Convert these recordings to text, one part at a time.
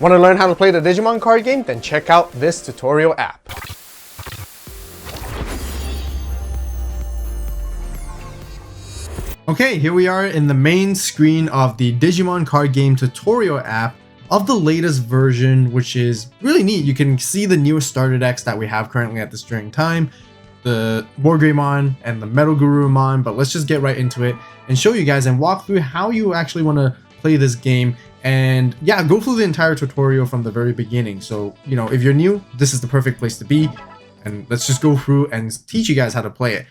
Want to learn how to play the Digimon card game? Then check out this tutorial app. Okay, here we are in the main screen of the Digimon card game tutorial app of the latest version, which is really neat. You can see the newest starter decks that we have currently at this during time, the Wargreymon and the Metal Gurumon, but let's just get right into it and show you guys and walk through how you actually want to play this game. And yeah, go through the entire tutorial from the very beginning. So, you know, if you're new, this is the perfect place to be. And let's just go through and teach you guys how to play it.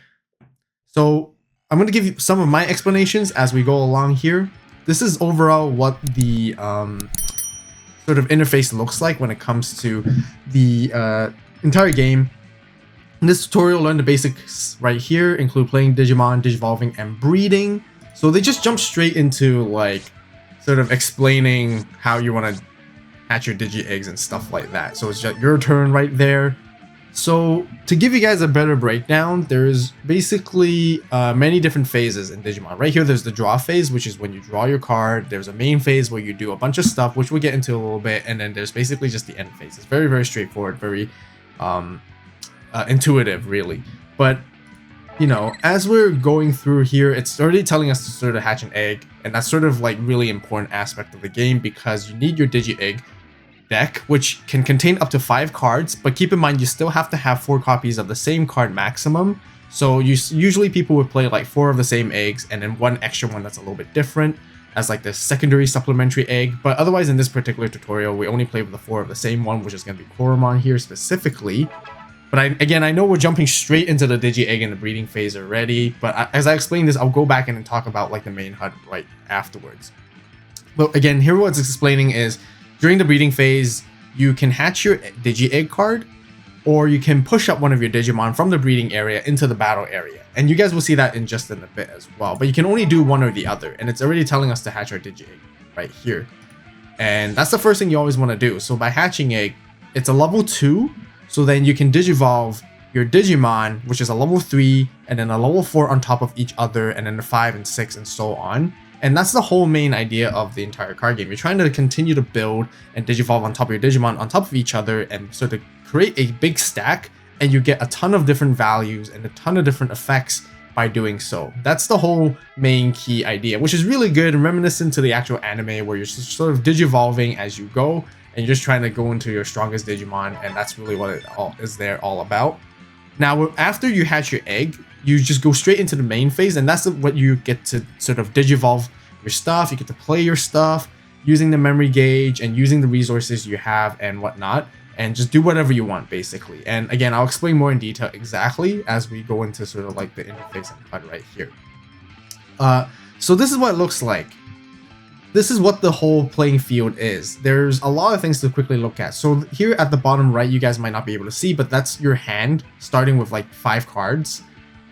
So I'm going to give you some of my explanations as we go along here. This is overall what the sort of interface looks like when it comes to the entire game. In this tutorial, learn the basics right here, include playing Digimon, Digivolving, and breeding. So they just jump straight into like sort of explaining how you want to hatch your Digi-Eggs and stuff like that. So it's just your turn right there. So to give you guys a better breakdown, there's basically many different phases in Digimon. Right here, there's the draw phase, which is when you draw your card. There's a main phase where you do a bunch of stuff, which we'll get into a little bit. And then there's basically just the end phase. It's very, very straightforward, very intuitive, really. But you know, as we're going through here, it's already telling us to sort of hatch an egg, and that's sort of like really important aspect of the game because you need your Digi-Egg deck, which can contain up to 5 cards, but keep in mind you still have to have 4 copies of the same card maximum. So usually people would play like 4 of the same eggs and then 1 extra one that's a little bit different as like the secondary supplementary egg. But otherwise in this particular tutorial, we only play with the 4 of the same one, which is going to be Koromon here specifically. But I know we're jumping straight into the Digi-Egg and the breeding phase already, but as I explain this, I'll go back and talk about like the main HUD right afterwards. But again, here what it's explaining is, during the breeding phase, you can hatch your Digi-Egg card, or you can push up one of your Digimon from the breeding area into the battle area. And you guys will see that in just in a bit as well, but you can only do one or the other, and it's already telling us to hatch our Digi-Egg right here. And that's the first thing you always want to do. So by hatching egg, it's a level 2, so then you can Digivolve your Digimon, which is a level 3, and then a level 4 on top of each other, and then a 5 and 6 and so on. And that's the whole main idea of the entire card game. You're trying to continue to build and Digivolve on top of your Digimon on top of each other and sort of create a big stack, and you get a ton of different values and a ton of different effects by doing so. That's the whole main key idea, which is really good and reminiscent to the actual anime where you're sort of Digivolving as you go, and you're just trying to go into your strongest Digimon, and that's really what it all is there all about. Now, after you hatch your egg, you just go straight into the main phase, and that's what you get to sort of Digivolve your stuff. You get to play your stuff using the memory gauge and using the resources you have and whatnot, and just do whatever you want, basically. And again, I'll explain more in detail exactly as we go into sort of like the interface and HUD right here. So this is what it looks like. This is what the whole playing field is. There's a lot of things to quickly look at. So here at the bottom right, you guys might not be able to see, but that's your hand starting with like 5 cards.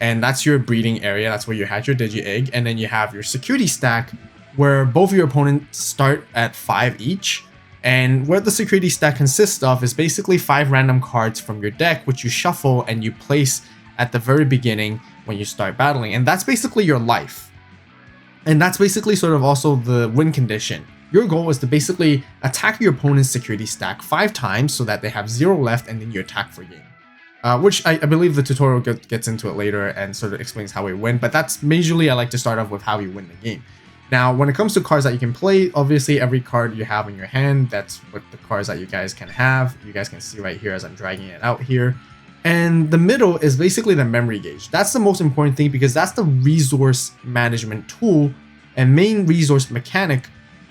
And that's your breeding area. That's where you hatch your Digi-Egg. And then you have your security stack where both of your opponents start at 5 each. And what the security stack consists of is basically 5 random cards from your deck, which you shuffle and you place at the very beginning when you start battling. And that's basically your life. And that's basically sort of also the win condition. Your goal is to basically attack your opponent's security stack 5 times so that they have 0 left, and then you attack for game. Which I believe the tutorial gets into it later and sort of explains how we win, but that's majorly I like to start off with how you win the game. Now, when it comes to cards that you can play, obviously every card you have in your hand, that's what the cards that you guys can have. You guys can see right here as I'm dragging it out here. And the middle is basically the memory gauge. That's the most important thing because that's the resource management tool and main resource mechanic,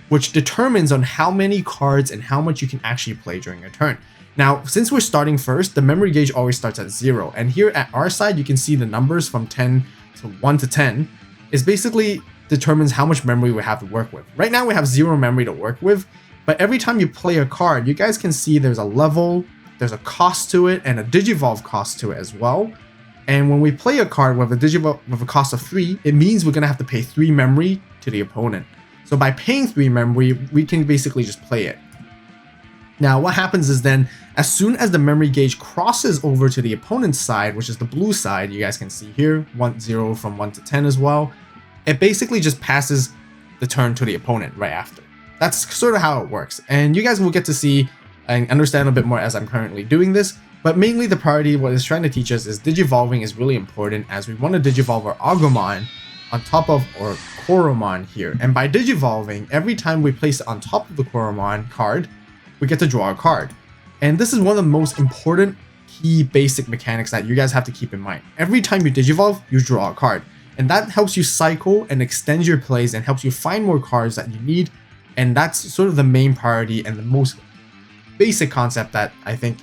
which determines on how many cards and how much you can actually play during a turn. Now, since we're starting first, the memory gauge always starts at 0. And here at our side, you can see the numbers from 10 to 1 to 10 is basically determines how much memory we have to work with. Right now, we have 0 memory to work with, but every time you play a card, you guys can see there's a level, there's a cost to it, and a Digivolve cost to it as well. And when we play a card with a Digivolve with a cost of 3, it means we're gonna have to pay 3 memory to the opponent. So by paying 3 memory, we can basically just play it. Now, what happens is then, as soon as the memory gauge crosses over to the opponent's side, which is the blue side, you guys can see here, 0 from 1 to 10 as well, it basically just passes the turn to the opponent right after. That's sort of how it works. And you guys will get to see and understand a bit more as I'm currently doing this. But mainly the priority, what it's trying to teach us is Digivolving is really important, as we want to Digivolve our Agumon on top of our Koromon here. And by Digivolving, every time we place it on top of the Koromon card, we get to draw a card. And this is one of the most important key basic mechanics that you guys have to keep in mind. Every time you Digivolve, you draw a card. And that helps you cycle and extend your plays and helps you find more cards that you need. And that's sort of the main priority and the most basic concept that I think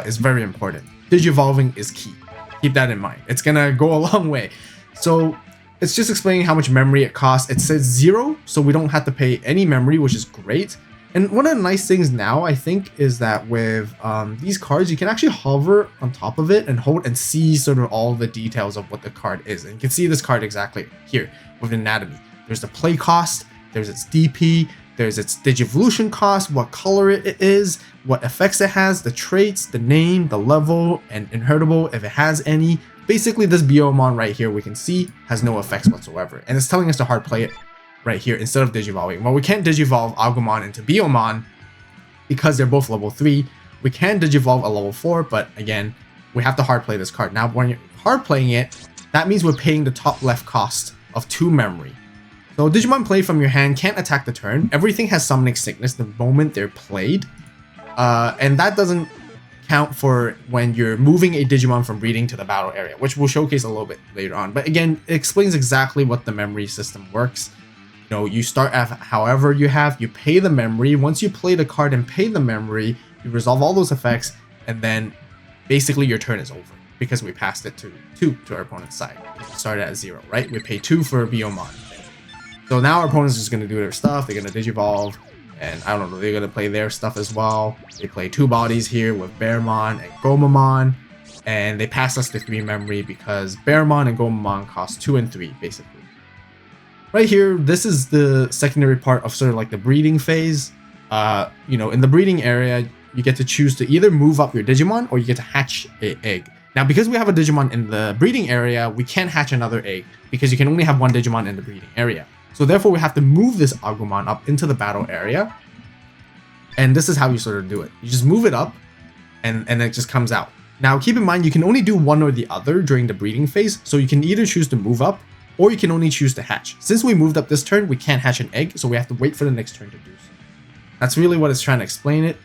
is very important. Digivolving is key. Keep that in mind. It's gonna go a long way. So it's just explaining how much memory it costs. It says 0, so we don't have to pay any memory, which is great. And one of the nice things now, I think, is that with these cards, you can actually hover on top of it and hold and see sort of all the details of what the card is. And you can see this card exactly here with anatomy. There's the play cost, there's its DP, there's its Digivolution cost, what color it is, what effects it has, the traits, the name, the level, and inheritable if it has any. Basically, this Biomon right here we can see has no effects whatsoever. And it's telling us to hard play it right here instead of Digivolving. Well, we can't Digivolve Agumon into Biomon because they're both level 3. We can Digivolve a level 4, but again, we have to hard play this card. Now, when you're hard playing it, that means we're paying the top left cost of 2 memory. So Digimon play from your hand can't attack the turn. Everything has Summoning Sickness the moment they're played. And that doesn't count for when you're moving a Digimon from breeding to the battle area, which we'll showcase a little bit later on. But again, it explains exactly what the memory system works. You know, you start at however you have, you pay the memory. Once you play the card and pay the memory, you resolve all those effects, and then basically your turn is over because we passed it to 2 to our opponent's side. We started at 0, right? We pay 2 for Biomon. So now our opponent's just going to do their stuff. They're going to Digivolve, and I don't know, they're going to play their stuff as well. They play 2 bodies here with Bearmon and Gomamon, and they pass us the 3 memory because Bearmon and Gomamon cost 2 and 3, basically. Right here, this is the secondary part of sort of like the breeding phase. You know, in the breeding area, you get to choose to either move up your Digimon or you get to hatch an egg. Now, because we have a Digimon in the breeding area, we can't hatch another egg because you can only have 1 Digimon in the breeding area. So therefore, we have to move this Agumon up into the battle area. And this is how you sort of do it. You just move it up and it just comes out. Now, keep in mind, you can only do one or the other during the breeding phase. So you can either choose to move up or you can only choose to hatch. Since we moved up this turn, we can't hatch an egg. So we have to wait for the next turn to do so. That's really what it's trying to explain it.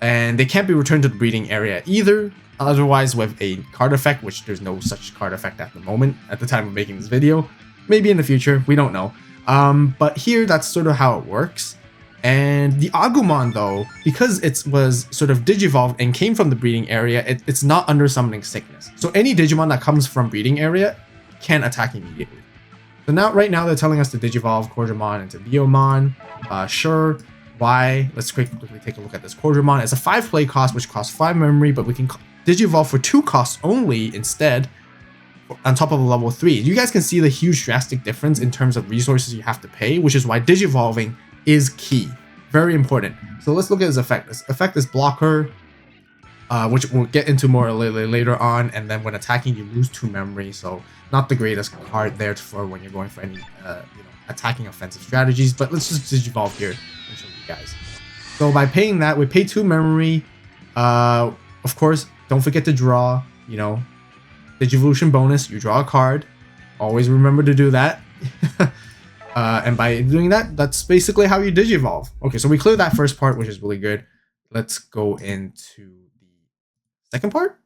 And they can't be returned to the breeding area either. Otherwise, with a card effect, which there's no such card effect at the moment, at the time of making this video. Maybe in the future, we don't know. But here, that's sort of how it works. And the Agumon, though, because it was sort of Digivolved and came from the breeding area, it's not under Summoning Sickness. So any Digimon that comes from breeding area can attack immediately. So now, right now, they're telling us to Digivolve Koromon into Biomon. Sure. Why? Let's quickly take a look at this Koromon. It's a 5 play cost, which costs 5 memory, but we can Digivolve for 2 costs only instead, on top of a level 3. You guys can see the huge drastic difference in terms of resources you have to pay, which is why Digivolving is key. Very important. So let's look at his effect. His effect is Blocker, which we'll get into more later on, and then when attacking you lose 2 memory, so not the greatest card there for when you're going for any attacking offensive strategies, but let's just Digivolve here and show you guys. So by paying that, we pay 2 memory. Of course, don't forget to draw, Digivolution bonus, you draw a card. Always remember to do that. And by doing that, that's basically how you Digivolve. Okay, so we cleared that first part, which is really good. Let's go into the second part?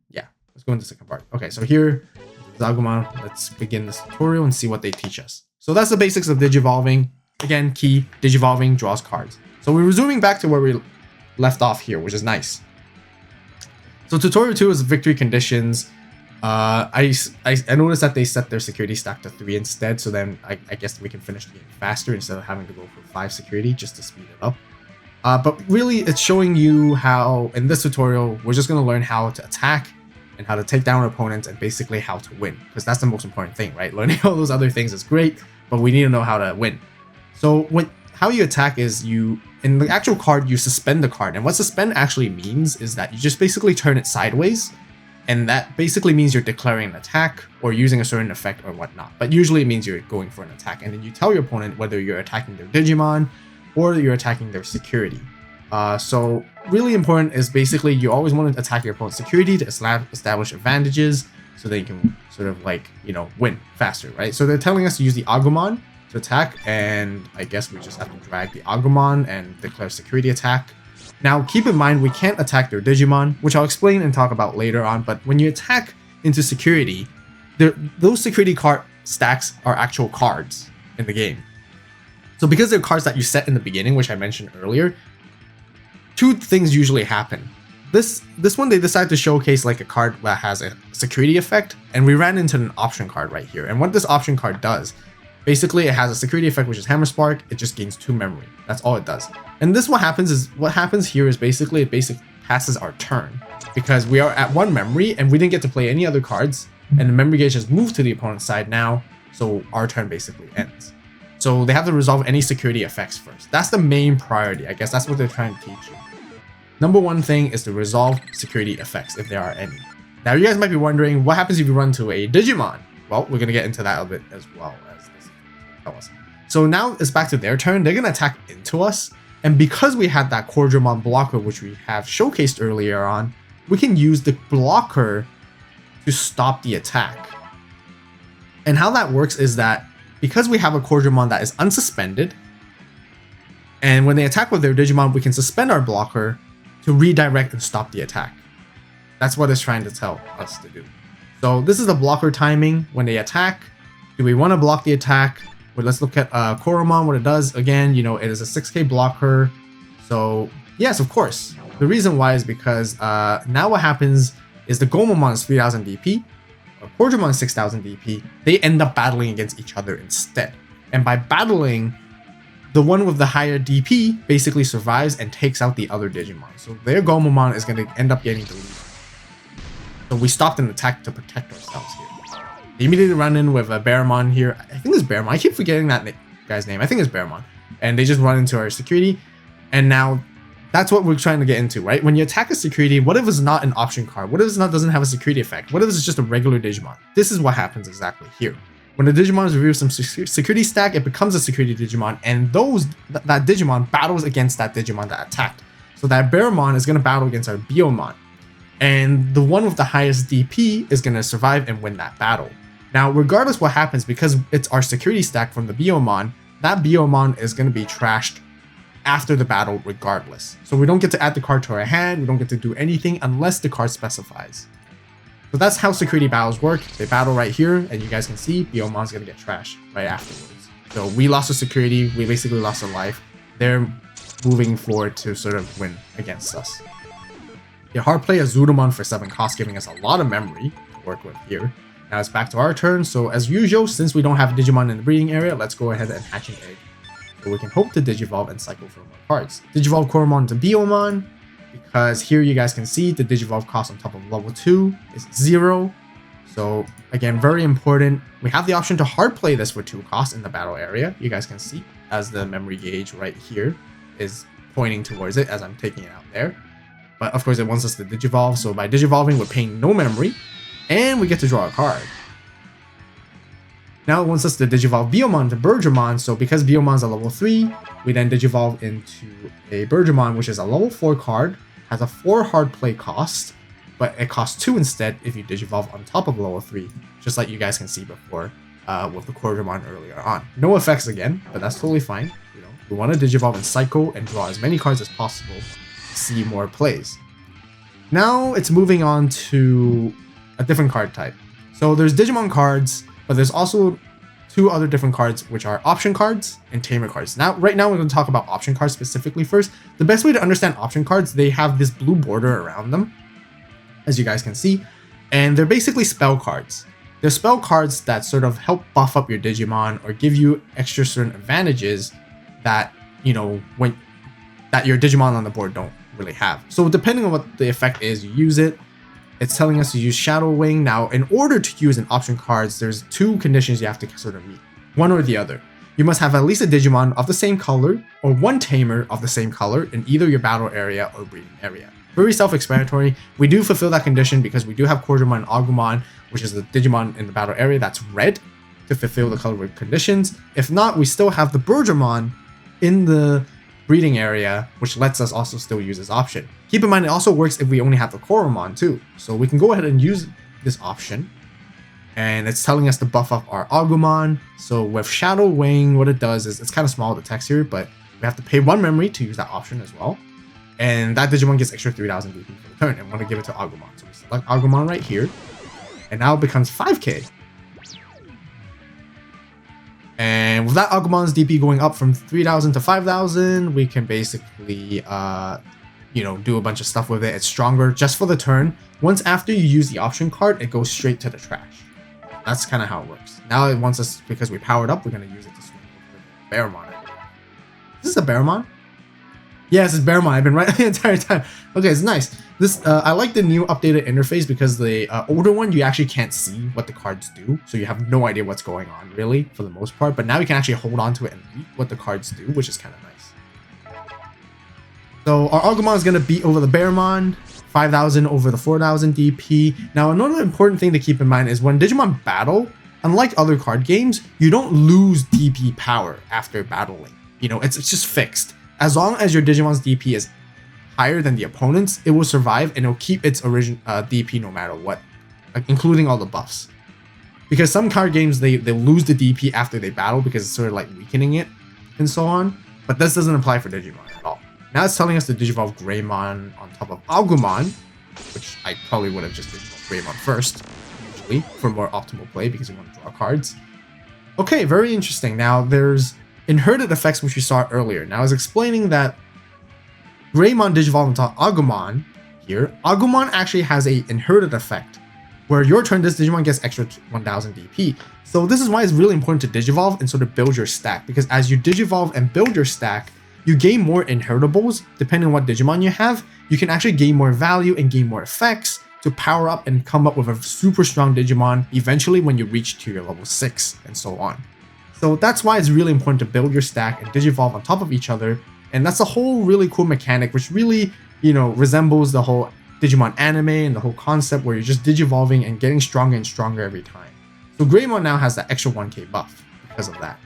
Yeah, let's go into the second part. Okay, so here, Agumon, let's begin this tutorial and see what they teach us. So that's the basics of Digivolving. Again, key, Digivolving draws cards. So we're resuming back to where we left off here, which is nice. So tutorial 2 is victory conditions. I noticed that they set their security stack to 3 instead, so then I guess we can finish the game faster instead of having to go for 5 security just to speed it up. But really, it's showing you how, in this tutorial, we're just going to learn how to attack and how to take down our opponents and basically how to win, because that's the most important thing, right? Learning all those other things is great, but we need to know how to win. So how you attack is in the actual card, you suspend the card. And what suspend actually means is that you just basically turn it sideways. And that basically means you're declaring an attack or using a certain effect or whatnot. But usually it means you're going for an attack. And then you tell your opponent whether you're attacking their Digimon or you're attacking their security. So really important is basically you always want to attack your opponent's security to establish advantages so they can sort of like, you know, win faster, right? So they're telling us to use the Agumon to attack, and I guess we just have to drag the Agumon and declare security attack. Now keep in mind we can't attack their Digimon, which I'll explain and talk about later on, but when you attack into security, those security card stacks are actual cards in the game. So because they're cards that you set in the beginning, which I mentioned earlier, two things usually happen. This one, they decided to showcase like a card that has a security effect, and we ran into an option card right here. And what this option card does, basically it has a security effect, which is Hammer Spark. It just gains 2 memory. That's all it does. And what happens here is basically it passes our turn, because we are at 1 memory and we didn't get to play any other cards, and the memory gauge has moved to the opponent's side now, so our turn basically ends. So they have to resolve any security effects first. That's the main priority. I guess that's what they're trying to teach you. Number one thing is to resolve security effects, if there are any. Now you guys might be wondering, what happens if you run to a Digimon? Well, we're going to get into that a bit as well as this tell us. So now it's back to their turn. They're going to attack into us. And because we had that Quadramon blocker, which we have showcased earlier on, we can use the blocker to stop the attack. And how that works is that because we have a Quadramon that is unsuspended, and when they attack with their Digimon, we can suspend our blocker to redirect and stop the attack. That's what it's trying to tell us to do. So this is the blocker timing when they attack. Do we want to block the attack? Well, let's look at Koromon, what it does. Again, you know, it is a 6k blocker. So yes, of course. The reason why is because now what happens is the Gomamon is 3000 DP, or Quadramon is 6000 DP. They end up battling against each other instead. And by battling, the one with the higher DP basically survives and takes out the other Digimon. So their Gomamon is going to end up getting the lead. So we stopped an attack to protect ourselves here. They immediately run in with a Baramon here. I think it's Baramon. I keep forgetting that guy's name. I think it's Baramon. And they just run into our security. And now that's what we're trying to get into, right? When you attack a security, what if it's not an option card? What if it doesn't have a security effect? What if it's just a regular Digimon? This is what happens exactly here. When the Digimon is reviewed some security stack, it becomes a security Digimon, and that Digimon battles against that Digimon that attacked. So that Baramon is going to battle against our Biomon, and the one with the highest DP is going to survive and win that battle. Now, regardless what happens, because it's our security stack from the Biomon, that Biomon is going to be trashed after the battle regardless. So we don't get to add the card to our hand, we don't get to do anything unless the card specifies. So that's how security battles work. They battle right here, and you guys can see Biomon's gonna get trashed right afterwards. So we lost a security, we basically lost a life. They're moving forward to sort of win against us. You hard play a Zudamon for 7 cost, giving us a lot of memory to work with here. Now it's back to our turn, so as usual, since we don't have Digimon in the breeding area, let's go ahead and hatch an egg. So we can hope to Digivolve and cycle for more cards. Digivolve Koromon to Biomon, because here you guys can see the Digivolve cost on top of level 2 is 0. So again, very important. We have the option to hard play this for 2 costs in the battle area. You guys can see as the memory gauge right here is pointing towards it as I'm taking it out there. But of course it wants us to Digivolve, so by Digivolving we're paying no memory and we get to draw a card. Now it wants us to Digivolve Biomon to Birdramon, so because Biomon's a level 3, we then Digivolve into a Birdramon, which is a level 4 card, has a 4 hard play cost, but it costs 2 instead if you Digivolve on top of level 3, just like you guys can see before with the Quadramon earlier on. No effects again, but that's totally fine. You know, we want to Digivolve and cycle and draw as many cards as possible to see more plays. Now it's moving on to a different card type. So there's Digimon cards, but there's also 2 other different cards, which are option cards and tamer cards. Now, right now, we're going to talk about option cards specifically first. The best way to understand option cards, they have this blue border around them, as you guys can see, and they're basically spell cards. They're spell cards that sort of help buff up your Digimon or give you extra certain advantages that, you know, that your Digimon on the board don't really have. So depending on what the effect is, you use it. It's telling us to use Shadow Wing. Now, in order to use an option cards, there's 2 conditions you have to sort of meet. One or the other. You must have at least a Digimon of the same color or 1 tamer of the same color in either your battle area or breeding area. Very self-explanatory. We do fulfill that condition because we do have Quadramon and Agumon, which is the Digimon in the battle area that's red, to fulfill the color conditions. If not, we still have the Birdramon in the breeding area, which lets us also still use this option. Keep in mind, it also works if we only have the Koromon too. So we can go ahead and use this option. And it's telling us to buff up our Agumon. So with Shadow Wing, what it does is, it's kind of small, the text here, but we have to pay 1 memory to use that option as well. And that Digimon gets extra 3000 DP for the turn, and we want to give it to Agumon. So we select Agumon right here, and now it becomes 5k. And with that Agumon's DP going up from 3000 to 5000, we can basically, do a bunch of stuff with it. It's stronger just for the turn. Once after you use the option card, it goes straight to the trash. That's kind of how it works. Now it wants us, because we powered up, we're going to use it to swing over Bearmon. Is this a Bearmon? Yes, it's Bearmon. I've been right the entire time. Okay, it's nice. This I like the new updated interface because the older one, you actually can't see what the cards do. So you have no idea what's going on, really, for the most part. But now you can actually hold on to it and read what the cards do, which is kind of nice. So our Agumon is going to beat over the Bearmon. 5000 over the 4000 DP. Now, another important thing to keep in mind is when Digimon battle, unlike other card games, you don't lose DP power after battling. It's just fixed. As long as your Digimon's DP is higher than the opponent's, it will survive and it'll keep its original DP no matter what, including all the buffs. Because some card games, they lose the DP after they battle because it's sort of like weakening it and so on. But this doesn't apply for Digimon at all. Now it's telling us to Digivolve Greymon on top of Agumon, which I probably would have just Digivolved Greymon first, usually, for more optimal play because you want to draw cards. Okay, very interesting. Now there's inherited effects, which we saw earlier. Now I was explaining that Greymon Digivolve on top of Agumon here. Agumon actually has a inherited effect, where your turn, this Digimon gets extra 1000 DP. So this is why it's really important to Digivolve and sort of build your stack, because as you Digivolve and build your stack, you gain more inheritables. Depending on what Digimon you have, you can actually gain more value and gain more effects to power up and come up with a super strong Digimon eventually when you reach to your level 6 and so on. So that's why it's really important to build your stack and Digivolve on top of each other. And that's a whole really cool mechanic, which really, resembles the whole Digimon anime and the whole concept where you're just Digivolving and getting stronger and stronger every time. So Greymon now has that extra 1k buff because of that.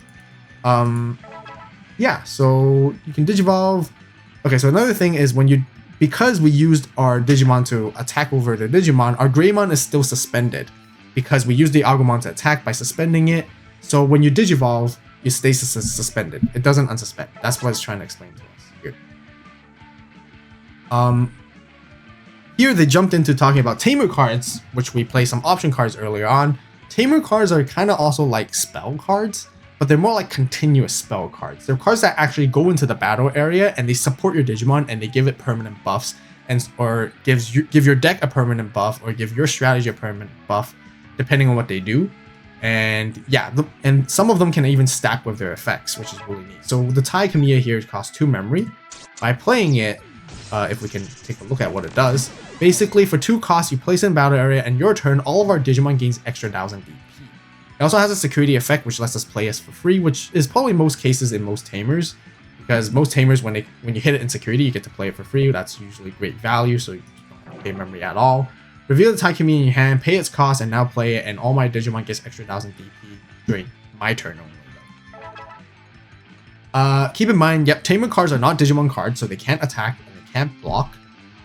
Yeah, so you can Digivolve. Okay, so another thing is because we used our Digimon to attack over the Digimon, our Greymon is still suspended because we used the Agumon to attack by suspending it. So when you Digivolve, you stay suspended. It doesn't unsuspend. That's what it's trying to explain to us here. Here they jumped into talking about Tamer cards, which we play some option cards earlier on. Tamer cards are kind of also like spell cards, but they're more like continuous spell cards. They're cards that actually go into the battle area and they support your Digimon and they give it permanent buffs, or give your deck a permanent buff or give your strategy a permanent buff, depending on what they do. And yeah, and some of them can even stack with their effects, which is really neat. So the Tai Kamiya here costs 2 memory. By playing it, if we can take a look at what it does, basically for 2 costs, you place it in battle area, and your turn, all of our Digimon gains extra 1000 DP. It also has a security effect, which lets us play us for free, which is probably most cases in most Tamers, because most Tamers, when you hit it in security, you get to play it for free. That's usually great value, so you don't have to pay memory at all. Reveal the Tai Kamiya in your hand, pay its cost, and now play it, and all my Digimon gets extra 1000 DP during my turn only. Keep in mind, yep, Tamer cards are not Digimon cards, so they can't attack and they can't block.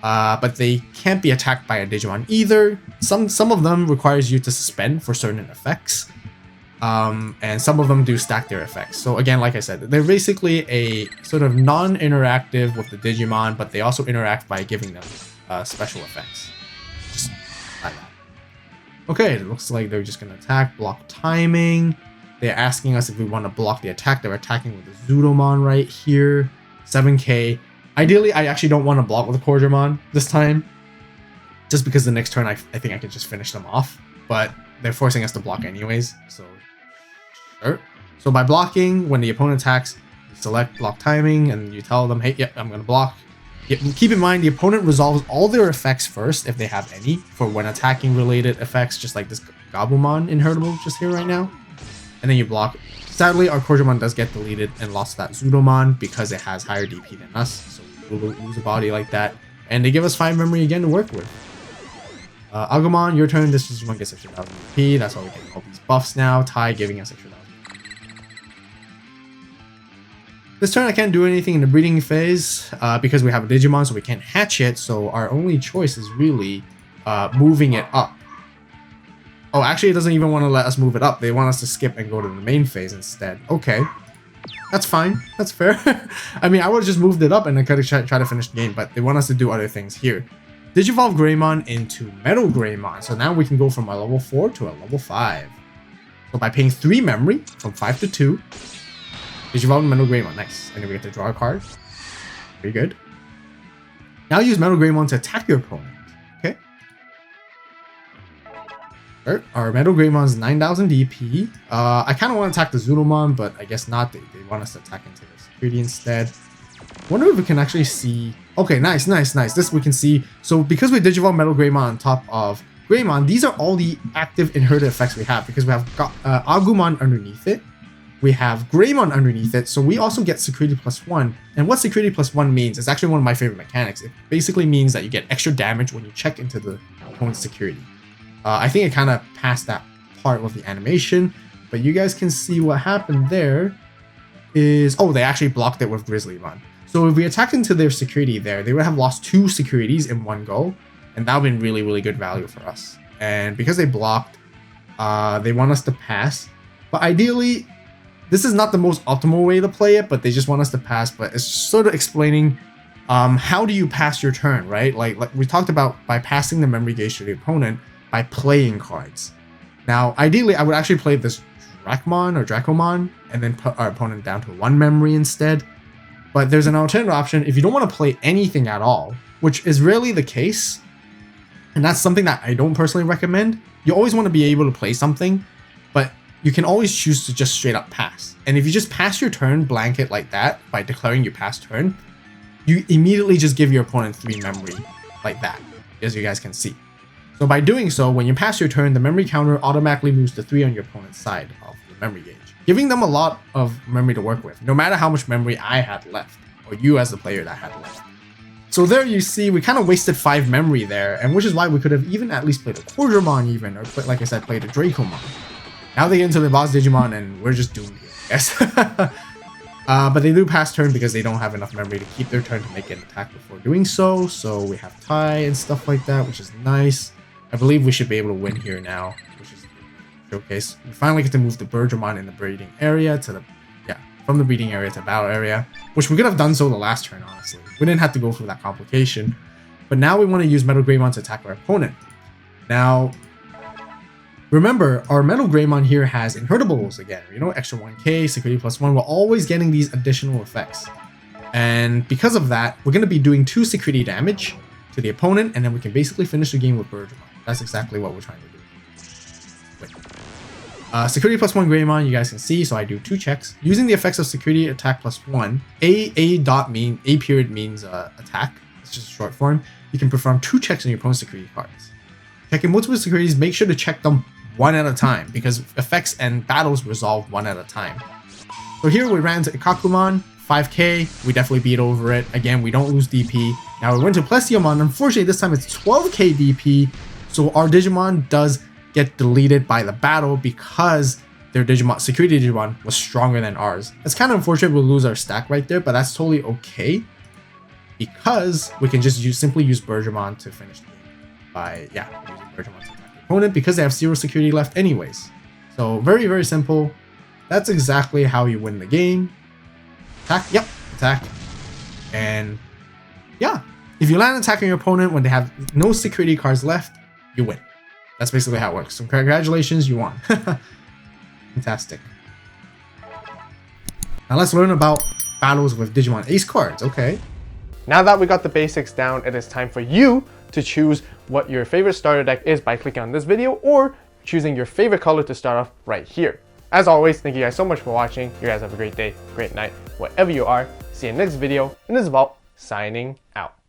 But they can't be attacked by a Digimon either. Some of them requires you to suspend for certain effects. And some of them do stack their effects. So again, like I said, they're basically a sort of non-interactive with the Digimon, but they also interact by giving them special effects. Just like that. Okay, it looks like they're just going to attack, block timing. They're asking us if we want to block the attack. They're attacking with the Zudomon right here. 7k. Ideally, I actually don't want to block with the Koromon this time, just because the next turn I think I can just finish them off, but they're forcing us to block anyways, so sure. So by blocking, when the opponent attacks, you select block timing and you tell them, hey, yep, I'm going to block. Keep in mind, the opponent resolves all their effects first, if they have any, for when attacking related effects, just like this Gabumon inheritable just here right now, and then you block. Sadly, our Koromon does get deleted and lost to that Zudomon because it has higher DP than us, so we will lose a body like that. And they give us 5 memory again to work with. Agumon, your turn. This Digimon gets extra 1000 DP. That's why we get all these buffs now. Tai giving us extra 1000 DP. This turn I can't do anything in the breeding phase because we have a Digimon, so we can't hatch it. So our only choice is really moving it up. Oh, actually, it doesn't even want to let us move it up. They want us to skip and go to the main phase instead. Okay. That's fine. That's fair. I mean, I would have just moved it up and I could have tried to finish the game, but they want us to do other things here. Digivolve Greymon into Metal Greymon. So now we can go from a level 4 to a level 5. So by paying 3 memory, from 5 to 2, Digivolve Metal Greymon. Nice. And then we get to draw a card. Very good. Now use Metal Greymon to attack your opponent. Okay. Our Metal Greymon's 9,000 DP. I kind of want to attack the Zoodlemon, but I guess not. They want us to attack into the security instead. Wonder if we can actually see... Okay, nice. This we can see. So because we Digivolve Metal Greymon on top of Greymon, these are all the active inherited effects we have because we have Agumon underneath it. We have Greymon underneath it. So we also get security +1. And what security +1 means is actually one of my favorite mechanics. It basically means that you get extra damage when you check into the opponent's security. I think it kind of passed that part of the animation, but you guys can see what happened there is... Oh, they actually blocked it with Grizzlymon. So if we attacked into their security there, they would have lost 2 securities in one go, and that would have been really, really good value for us. And because they blocked, they want us to pass. But ideally, this is not the most optimal way to play it, but they just want us to pass. But it's sort of explaining how do you pass your turn, right? Like we talked about by passing the memory gauge to the opponent, by playing cards. Now, ideally, I would actually play this Dracomon and then put our opponent down to 1 memory instead. But there's an alternative option if you don't want to play anything at all, which is rarely the case. And that's something that I don't personally recommend. You always want to be able to play something, but you can always choose to just straight up pass. And if you just pass your turn blanket like that by declaring your pass turn, you immediately just give your opponent 3 memory like that, as you guys can see. So by doing so, when you pass your turn, the memory counter automatically moves to 3 on your opponent's side of the memory gauge, giving them a lot of memory to work with, no matter how much memory I had left, or you as the player that had left. So there you see, we kind of wasted 5 memory there, and which is why we could have even at least played a Quartermon even, or like I said, played a Dracomon. Now they get into the boss Digimon, and we're just doomed here, I guess. But they do pass turn because they don't have enough memory to keep their turn to make an attack before doing so. So we have tie and stuff like that, which is nice. I believe we should be able to win here now, which is showcase. We finally get to move the Birdramon in the breeding area to the... Yeah, from the breeding area to battle area, which we could have done so the last turn, honestly. We didn't have to go through that complication. But now we want to use Metal Greymon to attack our opponent. Now, remember, our Metal Greymon here has inheritables again. You know, extra 1k, security +1. We're always getting these additional effects. And because of that, we're going to be doing 2 security damage to the opponent, and then we can basically finish the game with Birdramon. That's exactly what we're trying to do. Wait. Security +1 Greymon, you guys can see, so I do 2 checks. Using the effects of security attack +1, A period means attack. It's just a short form. You can perform 2 checks on your opponent's security cards. Checking multiple securities, make sure to check them 1 at a time, because effects and battles resolve 1 at a time. So here we ran into Ikakumon, 5k, we definitely beat over it. Again, we don't lose DP. Now we went to Plesiomon, unfortunately this time it's 12k DP, so our Digimon does get deleted by the battle because their Digimon, security Digimon, was stronger than ours. It's kind of unfortunate we'll lose our stack right there, but that's totally okay, because we can just simply use Birdramon to finish the game by, using Birdramon to attack the opponent because they have 0 security left anyways. So very, very simple. That's exactly how you win the game. Attack, yep, attack. And yeah, if you land attacking your opponent when they have no security cards left, you win. That's basically how it works. So congratulations, you won. Fantastic. Now let's learn about battles with Digimon Ace cards. Okay. Now that we got the basics down, it is time for you to choose what your favorite starter deck is by clicking on this video or choosing your favorite color to start off right here. As always, thank you guys so much for watching. You guys have a great day, great night, wherever you are. See you in the next video. And this is Vault, signing out.